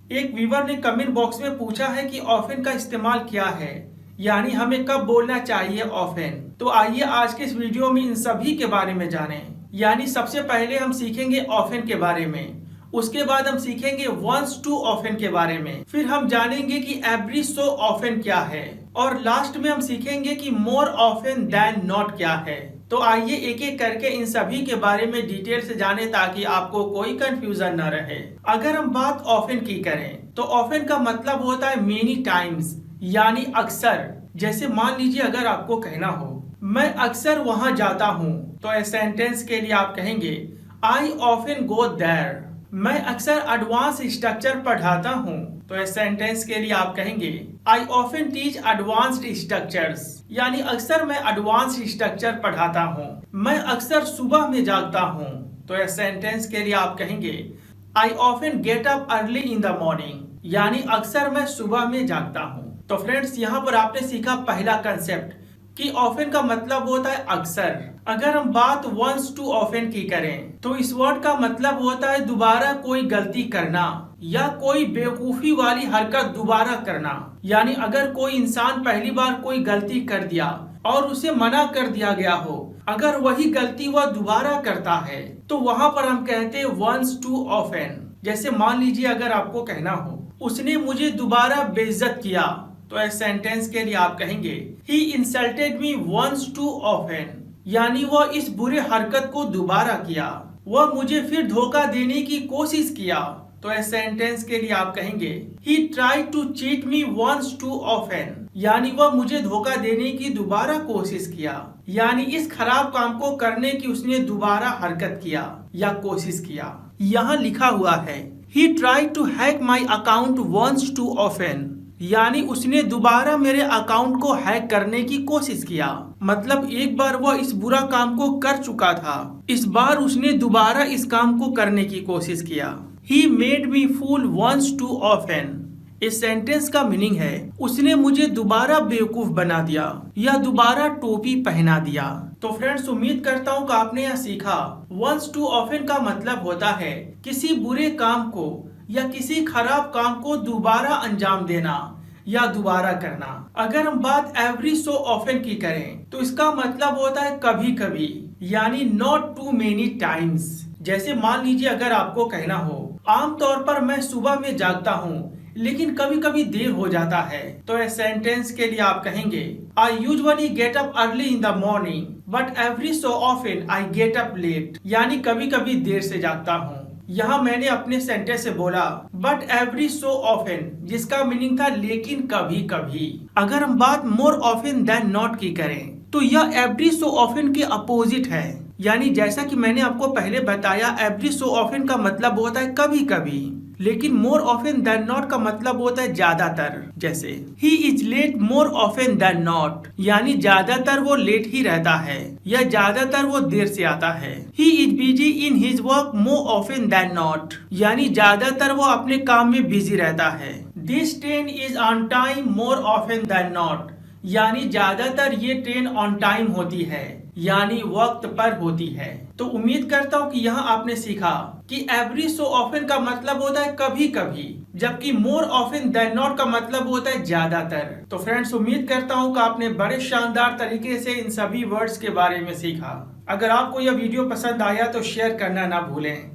एक व्यूवर ने comment box में पूछा है कि ऑफन का इस्तेमाल क्या है, यानी हमें कब बोलना चाहिए ऑफन। तो आइए आज के इस वीडियो में इन सभी के बारे में जानें। यानी सबसे पहले हम सीखेंगे ऑफन के बारे में, उसके बाद हम सीखेंगे वंस टू ऑफन के बारे में, फिर हम जानेंगे कि एवरी सो ऑफन क्या है, और लास्ट में हम सीखेंगे कि मोर ऑफन देन नॉट क्या है। तो आइए एक एक करके इन सभी के बारे में डिटेल से जाने ताकि आपको कोई कंफ्यूजन न रहे। अगर हम बात ऑफन की करें तो ऑफन का मतलब होता है मेनी टाइम्स, यानी अक्सर। जैसे मान लीजिए अगर आपको कहना हो मैं अक्सर वहां जाता हूँ, तो इस सेंटेंस के लिए आप कहेंगे आई ऑफन गो देयर। मैं अक्सर एडवांस स्ट्रक्चर पढ़ाता हूँ, तो इस सेंटेंस के लिए आप कहेंगे I often teach advanced structures, यानी अक्सर मैं एडवांस स्ट्रक्चर पढ़ाता हूँ। मैं अक्सर सुबह में जागता हूँ, तो इस सेंटेंस के लिए आप कहेंगे I often get up early in the morning, यानी अक्सर मैं सुबह में जागता हूँ। तो फ्रेंड्स यहाँ पर आपने सीखा पहला कंसेप्ट कि ऑफन का मतलब होता है अक्सर। अगर हम बात वंस टू ऑफन की करें तो इस वर्ड का मतलब होता है दोबारा कोई गलती करना या कोई बेवकूफी वाली हरकत दोबारा करना। यानी अगर कोई इंसान पहली बार कोई गलती कर दिया और उसे मना कर दिया गया हो, अगर वही गलती वह दोबारा करता है तो वहां पर हम कहते हैं वंस टू ऑफन। जैसे मान लीजिए अगर आपको कहना हो उसने मुझे दोबारा बेइज्जत किया, तो इस सेंटेंस के लिए आप कहेंगे ही insulted me once too often, यानी वह इस बुरे हरकत को दोबारा किया, वह मुझे फिर धोखा देने की कोशिश किया। तो इस सेंटेंस के लिए आप कहेंगे he tried to cheat me once too often, यानी वह मुझे धोखा देने की दोबारा कोशिश किया, यानी इस खराब काम को करने की उसने दोबारा हरकत किया या कोशिश किया। यहाँ लिखा हुआ है he tried to hack my account once too often, यानी उसने दोबारा मेरे अकाउंट को हैक करने की कोशिश किया। मतलब एक बार वह इस बुरा काम को कर चुका था, इस बार उसने दोबारा इस काम को करने की कोशिश किया। He made me fool once too often। इस सेंटेंस का मीनिंग है उसने मुझे दोबारा बेवकूफ बना दिया या दोबारा टोपी पहना दिया। तो फ्रेंड्स उम्मीद करता हूँ कि आपने यह सीखा वंस टू ऑफन का मतलब होता है किसी बुरे काम को या किसी खराब काम को दोबारा अंजाम देना या दोबारा करना। अगर हम बात एवरी सो ऑफन की करें तो इसका मतलब होता है कभी कभी, यानी नॉट टू मेनी टाइम्स। जैसे मान लीजिए अगर आपको कहना हो आमतौर पर मैं सुबह में जागता हूँ लेकिन कभी कभी देर हो जाता है, तो इस सेंटेंस के लिए आप कहेंगे I usually get up early in the morning but every so often I get up late, यानी कभी कभी देर से जागता हूँ। यहाँ मैंने अपने सेंटेंस से बोला बट एवरी सो ऑफन, जिसका मीनिंग था लेकिन कभी कभी। अगर हम बात मोर ऑफन देन नॉट की करें तो यह एवरी सो ऑफन के अपोजिट है। यानी जैसा कि मैंने आपको पहले बताया एवरी सो ऑफन का मतलब होता है कभी कभी, लेकिन मोर ऑफन देन नॉट का मतलब होता है ज्यादातर। जैसे he is late more often than not, यानी ज्यादातर वो लेट ही रहता है या ज्यादातर वो देर से आता है। He is busy in his work more often than not, यानी ज्यादातर वो अपने काम में बिजी रहता है। This train is on time more often than not, यानी ज्यादातर ये ट्रेन ऑन टाइम होती है, यानी वक्त पर होती है। तो उम्मीद करता हूँ कि यहाँ आपने सीखा कि एवरी सो ऑफन का मतलब होता है कभी कभी, जबकि मोर ऑफन देन नॉट का मतलब होता है ज्यादातर। तो फ्रेंड्स उम्मीद करता हूँ कि आपने बड़े शानदार तरीके से इन सभी वर्ड्स के बारे में सीखा। अगर आपको यह वीडियो पसंद आया तो शेयर करना ना भूलें।